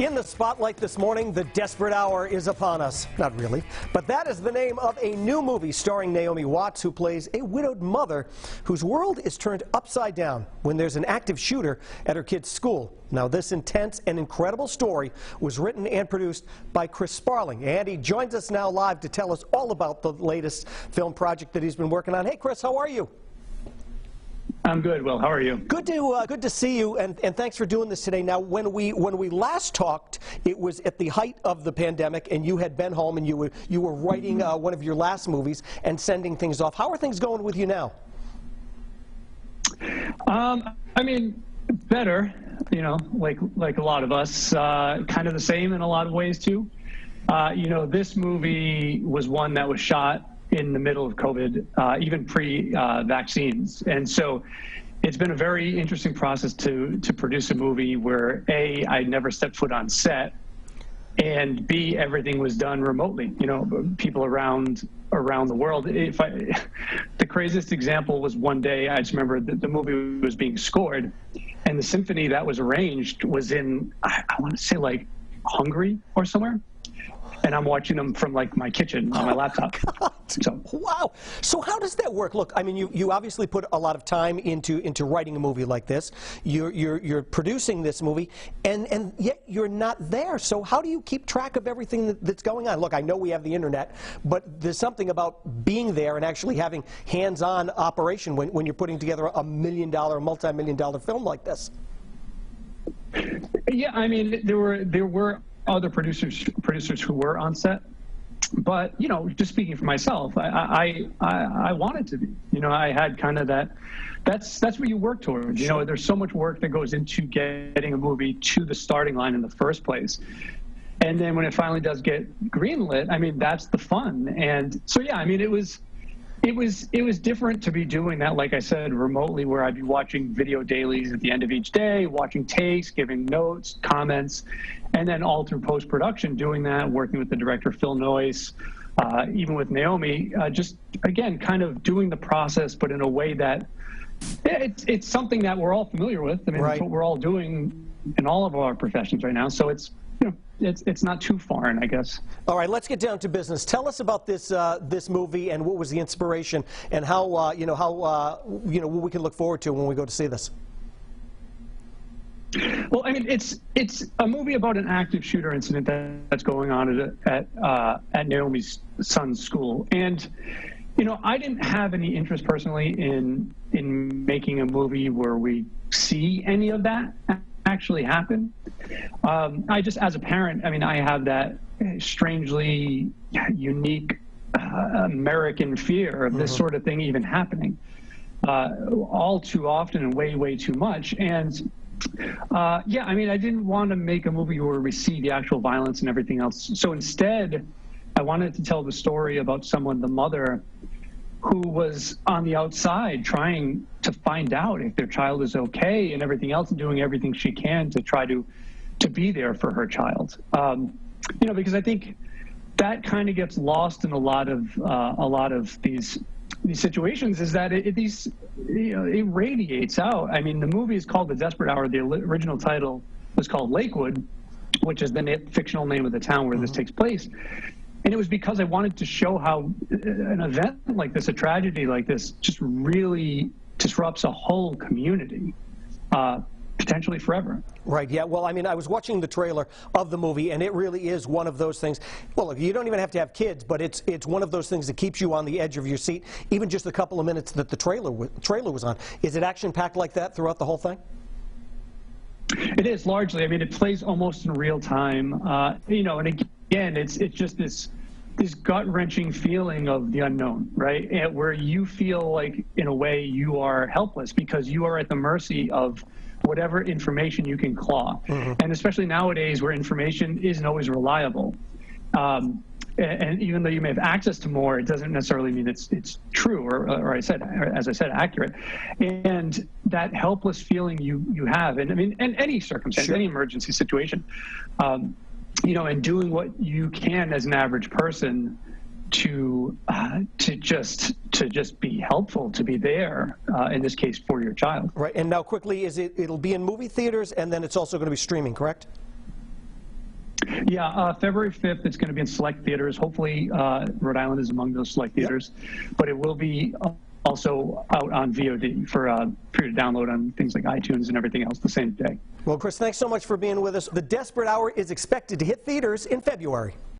In the spotlight this morning, the desperate hour is upon us. Not really, but that is the name of a new movie starring Naomi Watts, who plays a widowed mother whose world is turned upside down when there's an active shooter at her kid's school. Now, this intense and incredible story was written and produced by Chris Sparling, and he joins us now live to tell us all about the latest film project that he's been working on. Hey, Chris, how are you? I'm good, Will. How are you? Good to see you, and thanks for doing this today. Now, when we last talked, it was at the height of the pandemic, and you had been home, and you were writing one of your last movies and sending things off. How are things going with you now? I mean, better. You know, like a lot of us, kind of the same in a lot of ways too. You know, this movie was one that was shot in the middle of COVID, even pre-vaccines. And so it's been a very interesting process to produce a movie where A, I never stepped foot on set, and B, everything was done remotely, you know, people around the world. The craziest example was one day, I just remember the movie was being scored, and the symphony that was arranged was in, I want to say like Hungary or somewhere. And I'm watching them from like my kitchen on my laptop. So. Wow. So how does that work? Look, I mean, you obviously put a lot of time into writing a movie like this. You're producing this movie, and yet you're not there. So how do you keep track of everything that's going on? Look, I know we have the internet, but there's something about being there and actually having hands-on operation when you're putting together a multi-million-dollar film like this. Yeah, I mean, there were other producers who were on set, but you know, just speaking for myself, I wanted to be. You know, I had kind of that's what you work towards. You know, there's so much work that goes into getting a movie to the starting line in the first place, and then when it finally does get greenlit, I mean, that's the fun. And so yeah, I mean, it was different to be doing that, like I said, remotely, where I'd be watching video dailies at the end of each day, watching takes, giving notes, comments, and then all through post-production doing that, working with the director, Phil Noyce, even with Naomi, just, again, kind of doing the process, but in a way that it's something that we're all familiar with. I mean, That's what we're all doing in all of our professions right now. So it's, you know, it's not too foreign, I guess. All right, let's get down to business. Tell us about this movie and what was the inspiration and how what we can look forward to when we go to see this. Well, I mean, it's a movie about an active shooter incident that's going on at Naomi's son's school, and you know, I didn't have any interest personally in making a movie where we see any of that actually happen. I just, as a parent, I mean, I have that strangely unique American fear of this sort of thing even happening all too often and way too much. And yeah, I mean, I didn't want to make a movie where we see the actual violence and everything else. So instead, I wanted to tell the story about someone, the mother, who was on the outside trying to find out if their child is okay and everything else, and doing everything she can to try to be there for her child. You know, because I think that kind of gets lost in a lot of these situations, is that it radiates out. I mean, the movie is called The Desperate Hour. The original title was called Lakewood, which is the fictional name of the town where this takes place. And it was because I wanted to show how an event like this, a tragedy like this, just really disrupts a whole community, potentially forever. Right, yeah. Well, I mean, I was watching the trailer of the movie, and it really is one of those things. Well, look, you don't even have to have kids, but it's one of those things that keeps you on the edge of your seat, even just a couple of minutes that the trailer was on. Is it action-packed like that throughout the whole thing? It is, largely. I mean, it plays almost in real time. You know, and again, it's just this gut-wrenching feeling of the unknown, right? And where you feel like, in a way, you are helpless because you are at the mercy of whatever information you can claw. And especially nowadays, where information isn't always reliable. And even though you may have access to more, it doesn't necessarily mean it's true, or as I said, accurate. And that helpless feeling you have, and I mean, in any circumstance, any emergency situation, you know, and doing what you can as an average person to just be helpful, to be there, in this case, for your child. Right. And now quickly, it'll be in movie theaters, and then it's also going to be streaming, correct? Yeah, February 5th, it's going to be in select theaters. Hopefully, Rhode Island is among those select theaters, but it will be also out on VOD for you to download on things like iTunes and everything else the same day. Well, Chris, thanks so much for being with us. The Desperate Hour is expected to hit theaters in February.